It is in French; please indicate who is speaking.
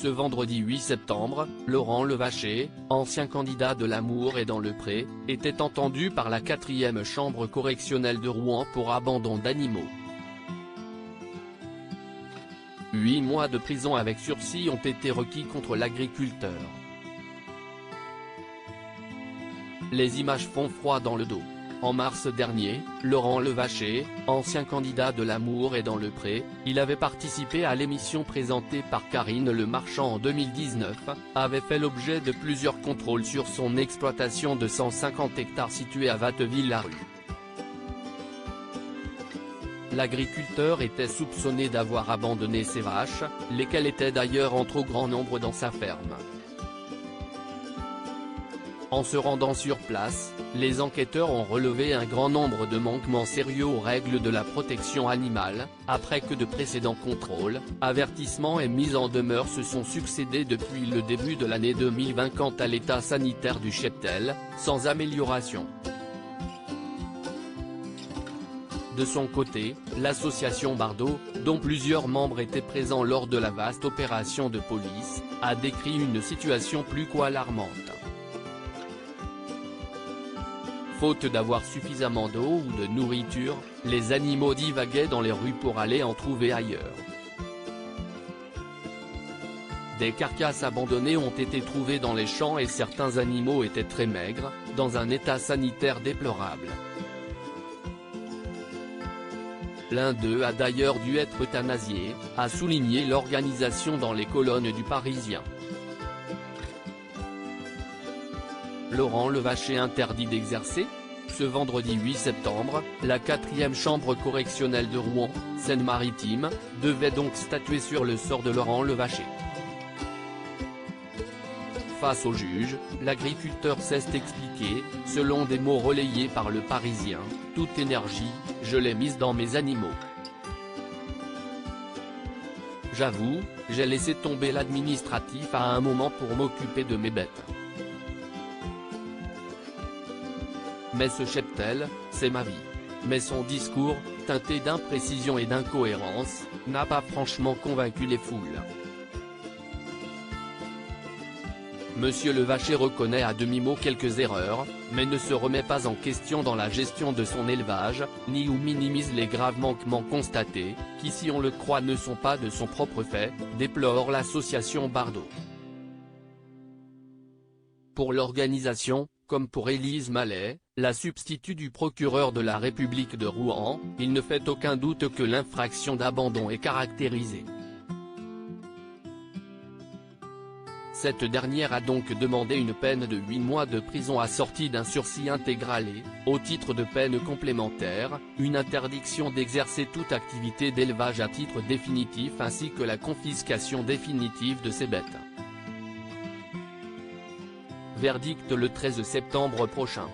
Speaker 1: Ce vendredi 8 septembre, Laurent Levacher, ancien candidat de l'Amour et dans le Pré, était entendu par la 4e chambre correctionnelle de Rouen pour abandon d'animaux. 8 mois de prison avec sursis ont été requis contre l'agriculteur. Les images font froid dans le dos. En mars dernier, Laurent Levacher, ancien candidat de l'Amour et dans le Pré, il avait participé à l'émission présentée par Karine Le Marchand en 2019, avait fait l'objet de plusieurs contrôles sur son exploitation de 150 hectares située à Watteville-la-Rue. L'agriculteur était soupçonné d'avoir abandonné ses vaches, lesquelles étaient d'ailleurs en trop grand nombre dans sa ferme. En se rendant sur place, les enquêteurs ont relevé un grand nombre de manquements sérieux aux règles de la protection animale, après que de précédents contrôles, avertissements et mises en demeure se sont succédés depuis le début de l'année 2020 quant à l'état sanitaire du cheptel, sans amélioration. De son côté, l'association Bardot, dont plusieurs membres étaient présents lors de la vaste opération de police, a décrit une situation plus qu'alarmante. Faute d'avoir suffisamment d'eau ou de nourriture, les animaux divaguaient dans les rues pour aller en trouver ailleurs. Des carcasses abandonnées ont été trouvées dans les champs et certains animaux étaient très maigres, dans un état sanitaire déplorable. L'un d'eux a d'ailleurs dû être euthanasié, a souligné l'organisation dans les colonnes du Parisien. Laurent Levacher interdit d'exercer ? Ce vendredi 8 septembre, la 4e chambre correctionnelle de Rouen, Seine-Maritime, devait donc statuer sur le sort de Laurent Levacher. Face au juge, l'agriculteur s'est expliqué, selon des mots relayés par le Parisien, « Toute énergie, je l'ai mise dans mes animaux. J'avoue, j'ai laissé tomber l'administratif à un moment pour m'occuper de mes bêtes. Mais ce cheptel, c'est ma vie. » Mais son discours, teinté d'imprécision et d'incohérence, n'a pas franchement convaincu les foules. Monsieur Levacher reconnaît à demi-mot quelques erreurs, mais ne se remet pas en question dans la gestion de son élevage, ni ou minimise les graves manquements constatés, qui si on le croit ne sont pas de son propre fait, déplore l'association Bardot. Pour l'organisation, comme pour Élise Mallet, la substitut du procureur de la République de Rouen, il ne fait aucun doute que l'infraction d'abandon est caractérisée. Cette dernière a donc demandé une peine de 8 mois de prison assortie d'un sursis intégral et, au titre de peine complémentaire, une interdiction d'exercer toute activité d'élevage à titre définitif ainsi que la confiscation définitive de ses bêtes. Verdict le 13 septembre prochain.